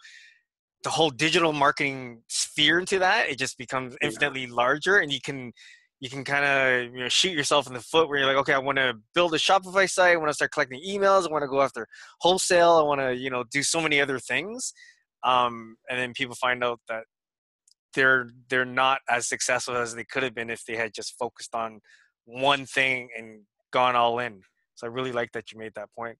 the whole digital marketing sphere into that, it just becomes infinitely larger, and you can kind of shoot yourself in the foot where you're like, okay, I want to build a Shopify site, I want to start collecting emails, I want to go after wholesale, I want to do so many other things, and then people find out that they're not as successful as they could have been if they had just focused on one thing and gone all in. So I really like that you made that point.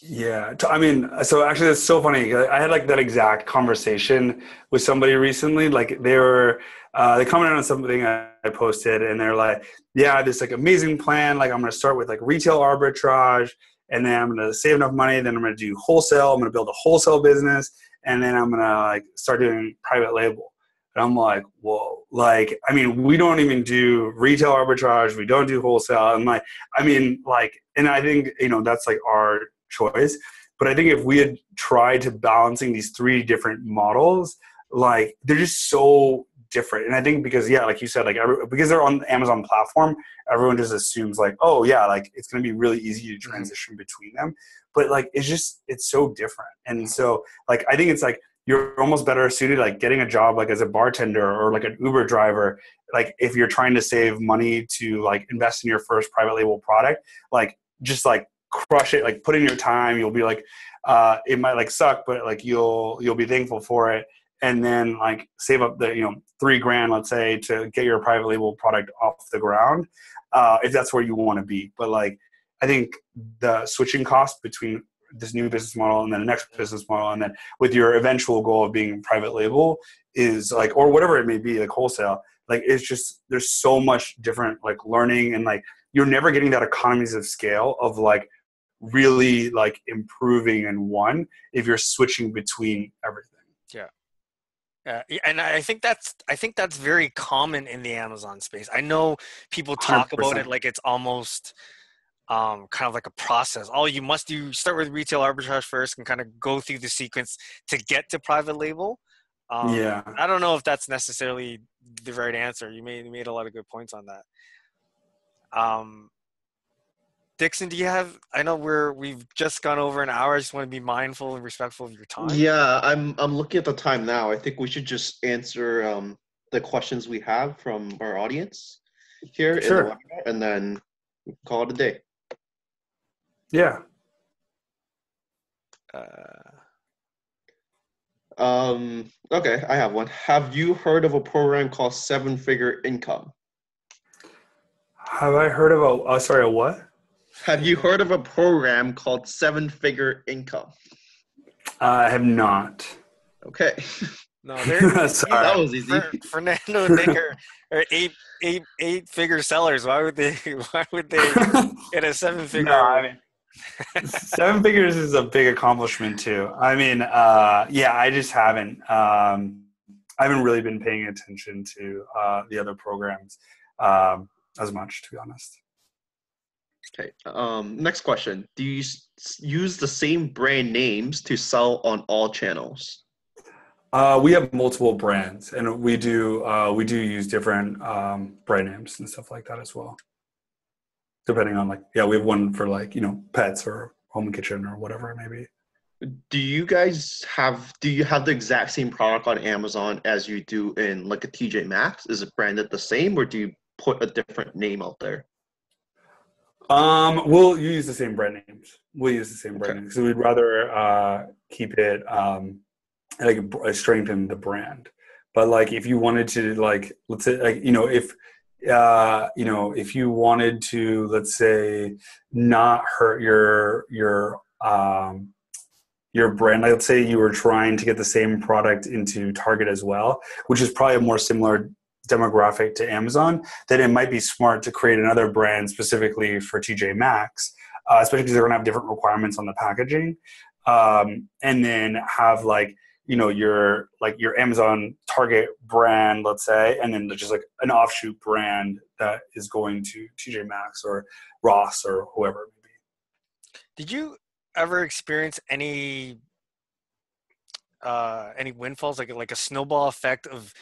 Yeah, I mean, so actually, it's so funny. I had like that exact conversation with somebody recently. Like they commented on something I posted, and they're like, "Yeah, this like amazing plan. Like, I'm going to start with like retail arbitrage, and then I'm going to save enough money. Then I'm going to do wholesale. I'm going to build a wholesale business, and then I'm going to like start doing private label." And I'm like, "Whoa!" Like, I mean, we don't even do retail arbitrage. We don't do wholesale. And like, I mean, like, and I think that's like our choice. But I think if we had tried to balancing these three different models, like they're just so different. And I think because like you said, like because they're on the Amazon platform, everyone just assumes like, oh yeah, like it's going to be really easy to transition between them. But like it's so different. And so like I think it's like you're almost better suited like getting a job like as a bartender or like an Uber driver. Like if you're trying to save money to like invest in your first private label product, like just like crush it, like put in your time. You'll be like it might like suck, but like you'll be thankful for it, and then like save up the $3,000 let's say to get your private label product off the ground, if that's where you want to be. But like I think the switching cost between this new business model and then the next business model, and then with your eventual goal of being private label is like, or whatever it may be, like wholesale, like it's just, there's so much different like learning, and like you're never getting that economies of scale of like really like improving in one if you're switching between everything. Yeah. And I think that's very common in the Amazon space. I know people talk 100%. about it like it's almost kind of like a process. Oh, you must start with retail arbitrage first and kind of go through the sequence to get to private label. Yeah. I don't know if that's necessarily the right answer. You made a lot of good points on that. Dixon, do you have? I know we've just gone over an hour. I just want to be mindful and respectful of your time. Yeah, I'm looking at the time now. I think we should just answer the questions we have from our audience here in the webinar, and then call it a day. Yeah. Okay, I have one. Have you heard of a program called 7-Figure Income? Have I heard of a what? Have you heard of a program called 7-Figure Income? I have not. Okay. No, they're sorry. That was easy. Fernando and Nick are eight-figure sellers. Why would they get a 7-figure? No, I mean, 7 figures is a big accomplishment too. I mean, yeah, I just haven't. I haven't really been paying attention to the other programs as much, to be honest. Okay. Next question. Do you use the same brand names to sell on all channels? We have multiple brands, and we do use different brand names and stuff like that as well. Depending on we have one for pets or home and kitchen or whatever it may be. Do you have the exact same product on Amazon as you do in like a TJ Maxx? Is it branded the same, or do you put a different name out there? We'll use the same brand names. We'll use the same brand names. So we'd rather keep it strengthen the brand. But if you wanted to let's say if you wanted to, let's say, not hurt your brand, let's say you were trying to get the same product into Target as well, which is probably a more similar demographic to Amazon, then it might be smart to create another brand specifically for TJ Maxx, especially because they're going to have different requirements on the packaging, and then have your Amazon Target brand, let's say, and then just an offshoot brand that is going to TJ Maxx or Ross or whoever it may be. Did you ever experience any windfalls, like a snowball effect of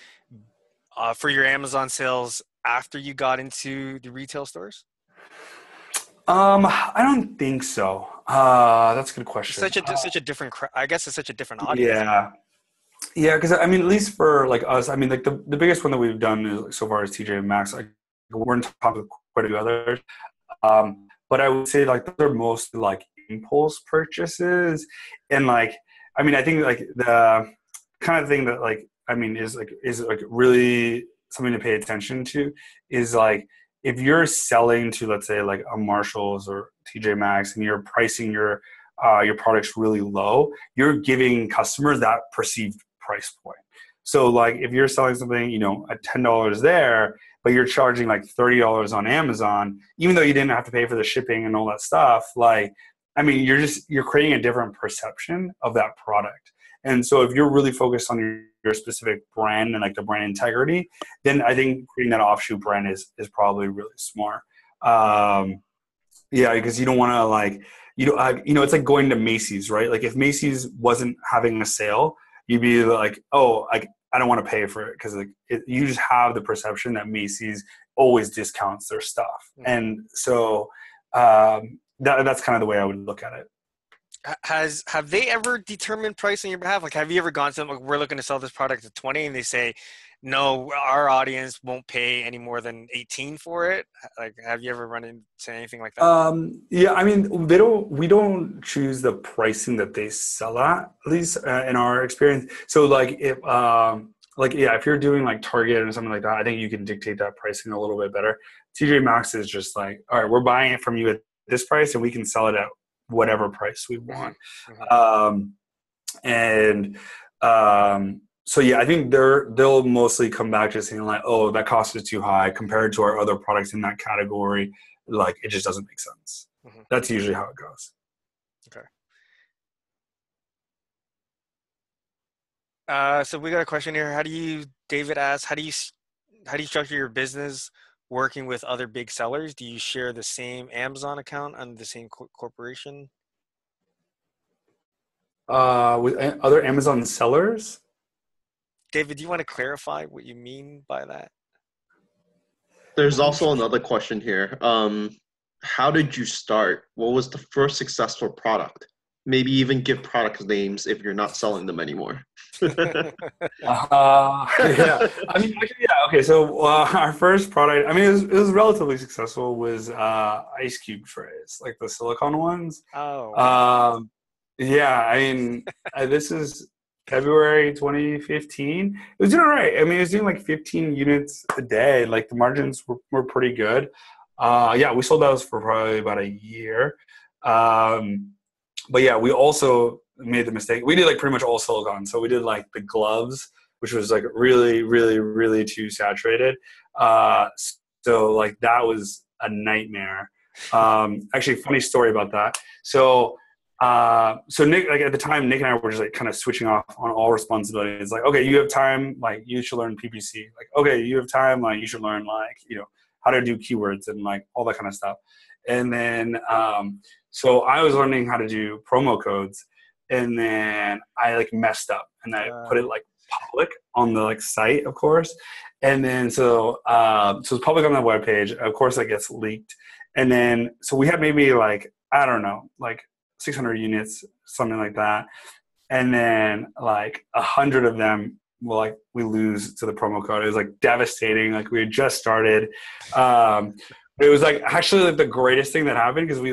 for your Amazon sales after you got into the retail stores? I don't think so. That's a good question. It's such a different. I guess it's such a different audience. Yeah. Because I mean, at least for us, I mean, the biggest one that we've done is, so far is TJ Maxx. We're in top of quite a few others, but I would say they're mostly impulse purchases, and I mean, I think the kind of thing that is really something to pay attention to is if you're selling to, let's say, a Marshalls or TJ Maxx, and you're pricing your products really low, you're giving customers that perceived price point. So if you're selling something, at $10 there, but you're charging $30 on Amazon, even though you didn't have to pay for the shipping and all that stuff, I mean, you're creating a different perception of that product. And so if you're really focused on your specific brand and the brand integrity, then I think creating that offshoot brand is probably really smart. Yeah, because you don't want to it's like going to Macy's, right? If Macy's wasn't having a sale, you'd be oh, I don't want to pay for it, because you just have the perception that Macy's always discounts their stuff. Mm-hmm. And so that's kind of the way I would look at it. Have they ever determined price on your behalf? Have you ever gone to them, we're looking to sell this product at 20, and they say, no, our audience won't pay any more than 18 for it? Have you ever run into anything like that? Yeah, I mean, we don't choose the pricing that they sell at least in our experience. So if you're doing Target or something like that, I think you can dictate that pricing a little bit better. TJ Maxx is just all right, we're buying it from you at this price, and we can sell it at whatever price we want. Mhm. And so yeah, I think they'll mostly come back to saying like, oh, that cost is too high compared to our other products in that category. Like it just doesn't make sense. Mhm. That's usually how it goes. Okay. So we got a question here. David asks, how do you structure your business working with other big sellers? Do you share the same Amazon account under the same corporation? With other Amazon sellers? David, do you want to clarify what you mean by that? There's also another question here. How did you start? What was the first successful product? Maybe even give product names if you're not selling them anymore. Yeah. I mean, actually, yeah. Okay, so our first product, I mean, it was relatively successful, was ice cube trays, like the silicone ones. Oh. Yeah, I mean, this is February 2015. It was doing all right. I mean, it was doing like 15 units a day. Like the margins were pretty good. Yeah, we sold those for probably about a year. But yeah, we also made the mistake. We did like pretty much all silicone. So we did like the gloves, which was like really, really, really too saturated. So like that was a nightmare. Actually, funny story about that. So Nick, like at the time, Nick and I were just like kind of switching off on all responsibilities. Like, okay, you have time, like you should learn PPC. Like, okay, you have time, like you should learn like, how to do keywords and like all that kind of stuff. And then, so I was learning how to do promo codes, and then I like messed up and I put it like public on the like site, of course. And then, so it's public on the webpage. Of course, that gets leaked. And then, so we had maybe like, I don't know, like 600 units, something like that. And then like 100 of them we lose to the promo code. It was like devastating. Like we had just started. It was like actually like the greatest thing that happened because we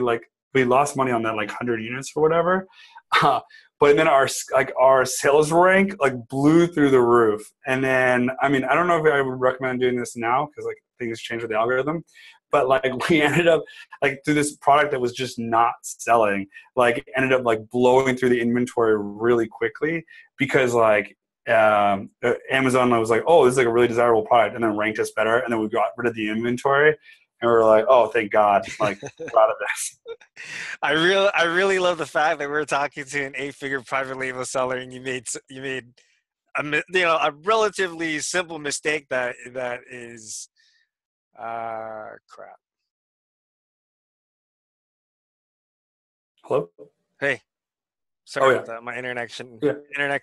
lost money on that like 100 units or whatever. But then our sales rank like blew through the roof. And then, I mean, I don't know if I would recommend doing this now because like things change with the algorithm. But like we ended up like through this product that was just not selling, like ended up like blowing through the inventory really quickly because like Amazon was like, oh, this is like a really desirable product, and then ranked us better, and then we got rid of the inventory, and we were like, oh, thank God, like we're out of this. I really love the fact that we're talking to an 8-figure private label seller, and you made a relatively simple mistake that is crap. Hello? Hey, sorry yeah. about that. My internet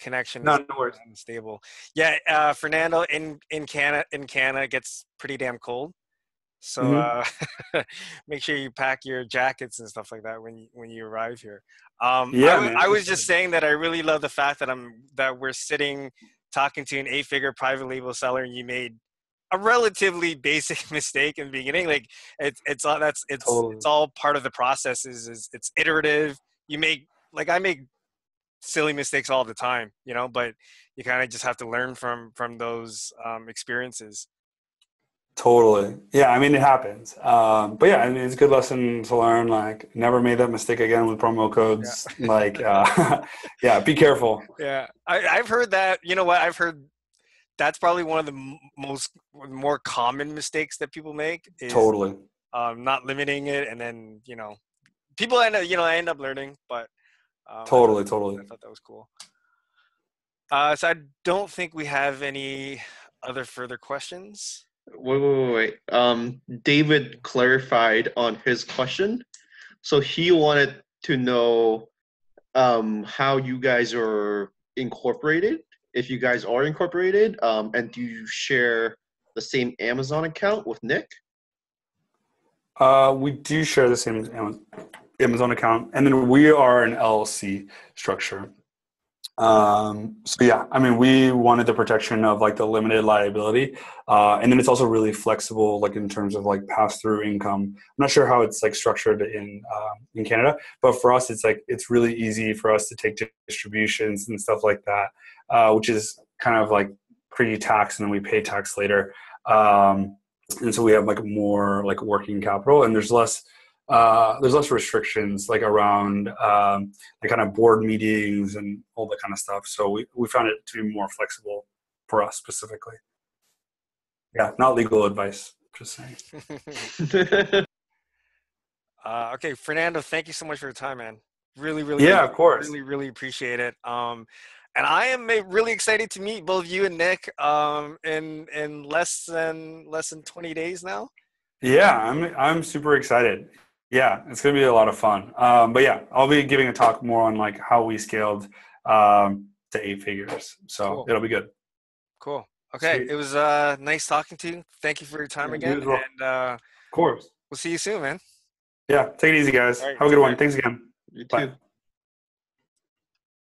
connection no is worries. unstable. Yeah, Fernando in Canada it gets pretty damn cold. So make sure you pack your jackets and stuff like that when you arrive here. I was just saying that I really love the fact that we're sitting talking to an 8-figure private label seller, and you made a relatively basic mistake in the beginning. Like it's all part of the process. It's iterative. I make silly mistakes all the time, but you kind of just have to learn from those experiences. Totally. Yeah, I mean, it happens. But yeah, I mean, it's a good lesson to learn. Like, never made that mistake again with promo codes. Yeah. Like, yeah, be careful. Yeah, I've heard that. You know what? I've heard that's probably one of the more common mistakes that people make is totally not limiting it, and then people end up learning. But totally. I thought that was cool. So I don't think we have any other further questions. Wait. David clarified on his question. So he wanted to know how you guys are incorporated, if you guys are incorporated, and do you share the same Amazon account with Nick? We do share the same Amazon account, and then we are an LLC structure. So yeah, I mean, we wanted the protection of like the limited liability. And then it's also really flexible, like in terms of like pass through income. I'm not sure how it's like structured in Canada, but for us, it's really easy for us to take distributions and stuff like that, which is kind of like pre-tax, and then we pay tax later. And so we have like more like working capital, and there's less there's less restrictions like around the kind of board meetings and all that kind of stuff. So we found it to be more flexible for us specifically. Yeah, not legal advice, just saying. Okay, Fernando, thank you so much for your time, man. Really, Yeah, of course. really appreciate it. And I am really excited to meet both you and Nick in less than 20 days now. Yeah, I'm super excited. Yeah, it's gonna be a lot of fun. But yeah, I'll be giving a talk more on like how we scaled to 8 figures. So Cool. it'll be good. Cool. Okay, Sweet. it was nice talking to you. Thank you for your time Yeah, again, you as well. and Of course. we'll see you soon, man. Yeah, take it easy, guys. All right, Have a good one. Thanks again. You too. Bye.